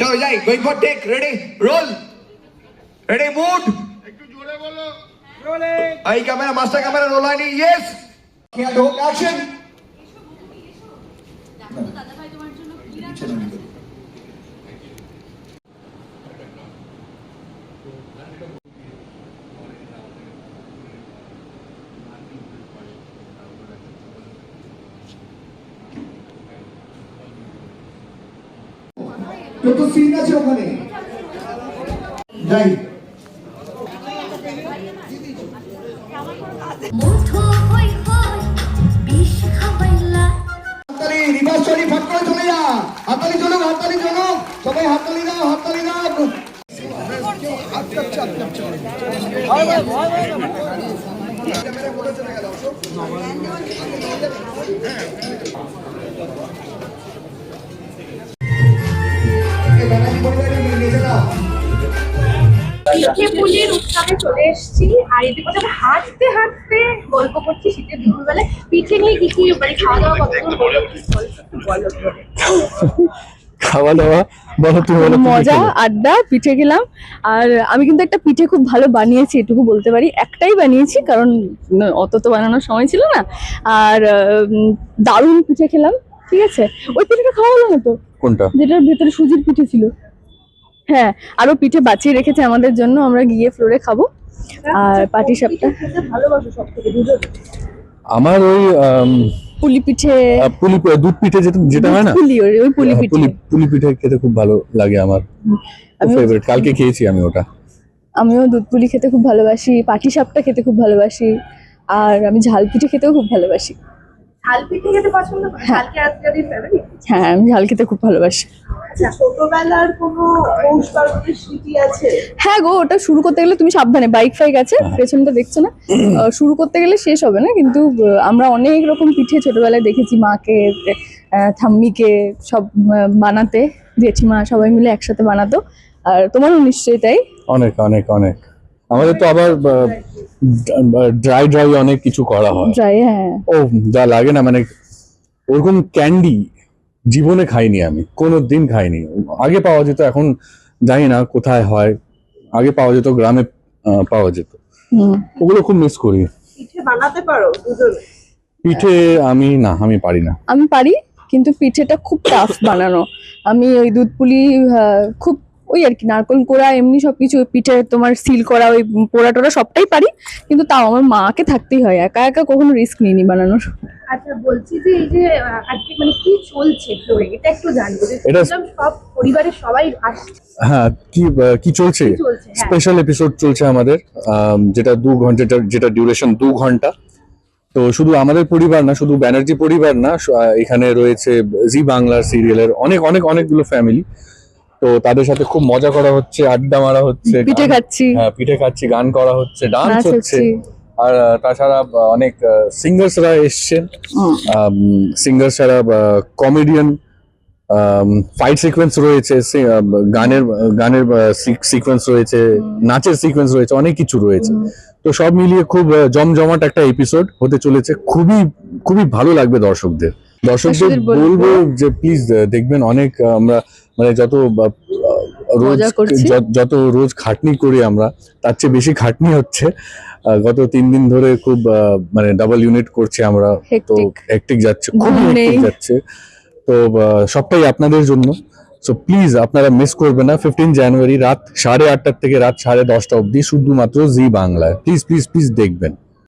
চলো যাই, going for take, ready, roll, ready, mood, একটু জোরে বলো। এই ক্যামেরা, মাস্টার ক্যামেরা, রোল হয়নি, ইয়েস, ক্যাট হোক, অ্যাকশন। কত সিন আছে ওখানে, যাই। হাততালি, রিভার্স চলি, ফট করে চলে যা, হাততালি চলো, হাততালি চলো, সবাই হাততালি দাও, হাততালি দাও। পিঠে-পুলির উৎসবে চলে এসেছি আর এদিকে আমরা হাঁটতে হাঁটতে গল্প করছি শীতের দুপুরবেলায়। পিঠে নিয়ে কি কি মানে খাওয়া দাওয়া কতদূর হলো বলো। খাওয়া দাওয়া বলো, তুমি বলো। মজা, আড্ডা, পিঠে খেলাম। আর আমি কিন্তু একটা পিঠে খুব ভালো বানিয়েছি, এটুকু বলতে পারি। একটাই বানিয়েছি, কারণ অত তো বানানোর সময় ছিল না। আর দারুণ পিঠে খেলাম, ঠিক আছে। ওই পিঠেটা খাওয়া হলো না তো, কোনটা? যেটার ভেতরে সুজির পিঠে ছিল। হ্যাঁ, আরো পিঠে বাঁচিয়ে রেখেছে আমাদের জন্য, আমরা গিয়ে ফ্লোরে খাবো। আর পাটিসাপটা ভালোবাসো সব থেকে দুধ আমার ওই পুলি পিঠে, পুলি দুধ পিঠে যেটা হয় না, পুলি, ওই পুলি পিঠে। পুলি পিঠে খেতে খুব ভালো লাগে আমার, ফেভারিট। কালকে খেয়েছি আমি ওটা। আমিও দুধ পুলি খেতে খুব ভালোবাসি, পাটিসাপটা খেতে খুব ভালোবাসি, আর আমি ঝাল পিঠে খেতেও খুব ভালোবাসি। ঝাল পিঠে খেতে পছন্দ করি, ঝাল কি আপনাদের ফেভারিট? হ্যাঁ, আমি ঝাল খেতে খুব ভালোবাসি। আচ্ছা, ছোটবেলার কোনো পৌষ পার্বণের স্মৃতি আছে? হ্যাঁ গো, ওটা শুরু করতে গেলে তুমি সাবধানে, বাইক ফাইক আছে পেছনটা, দেখছো না? শুরু করতে গেলে শেষ হবে না, কিন্তু আমরা অনেক রকম পিঠে ছোটবেলায় দেখেছি মাকে, ঠাম্মিকে সব বানাতে, জেঠিমা সবাই মিলে একসাথে বানাতো। আর তোমারও নিশ্চয়ই তাই? অনেক অনেক অনেক। আমাদের তো আবার ড্রাই অনেক কিছু করা হয়। ড্রাই, হ্যাঁ। ও যা লাগে না, মানে ওরকম ক্যান্ডি জীবনে খাইনি আমি, কোনোদিন খাইনি। আগে পাওয়া যেত, এখন জানি না কোথায় হয়। আগে পাওয়া যেত, গ্রামে পাওয়া যেত, ওগুলো খুব মিস করি। পিঠে বানাতে পারো দুজনে? পিঠে আমি পারি না। আমি পারি, কিন্তু পিঠেটা খুব টাফ বানানো। আমি ওই দুধ পুলি খুব, ওই আর কি, নারকল কোড়া, এমনি সবকিছু পিঠে তোমার সিল করা, ওই পোড়া টোড়া সবটাই পারি, কিন্তু তাও আমার মাকে থাকতেই হয়। একা একা কখনো রিস্ক নিইনি বানানোর। আচ্ছা, বলছি যে এই যে আজকে মানে কি চলছে ফ্লোরে, এটা একটু জানবো। এটা সব পরিবারের সবাই আসছে। হ্যাঁ, কি চলছে? হ্যাঁ। স্পেশাল এপিসোড চলছে আমাদের, যেটা 2 ঘন্টা, যেটা ডিউরেশন 2 ঘন্টা। তো শুধু আমাদের পরিবার না, শুধু ব্যানার্জি পরিবার না, এখানে রয়েছে জি বাংলার সিরিয়ালের অনেকগুলো ফ্যামিলি। তো তাদের সাথে খুব মজা করা হচ্ছে, আড্ডা মারা হচ্ছে, পিঠে খাচ্ছি। হ্যাঁ, পিঠে খাচ্ছি, গান করা হচ্ছে, ডান্স নাচ হচ্ছে। হচ্ছে। আর তাছাড়া অনেক সিঙ্গার্সরা এসছেন, সিঙ্গার্সরা, কমেডিয়ান, ফাইট সিকোয়েন্স রয়েছে, গানের সিকোয়েন্স রয়েছে, নাচের সিকোয়েন্স রয়েছে, অনেক কিছু রয়েছে। তো সব মিলিয়ে খুব জমজমাট একটা এপিসোড হতে চলেছে। খুবই ভালো লাগবে দর্শকদের বলবো যে প্লিজ দেখবেন। অনেক আমরা মানে যত রোজ খাটনি করি আমরা, তার চেয়ে বেশি খাটনি হচ্ছে। গত 3 দিন ধরে খুব মানে ডাবল ইউনিট করছি আমরা, তো হেক্টিক যাচ্ছে, খুব হেক্টিক যাচ্ছে। তো সবটাই আপনাদের জন্য। সো প্লিজ আপনারা মিস করবেন না। 15 জানুয়ারি রাত 8:30 থেকে রাত 10:30 অবধি, শুধুমাত্র জি বাংলায়। প্লিজ দেখবেন।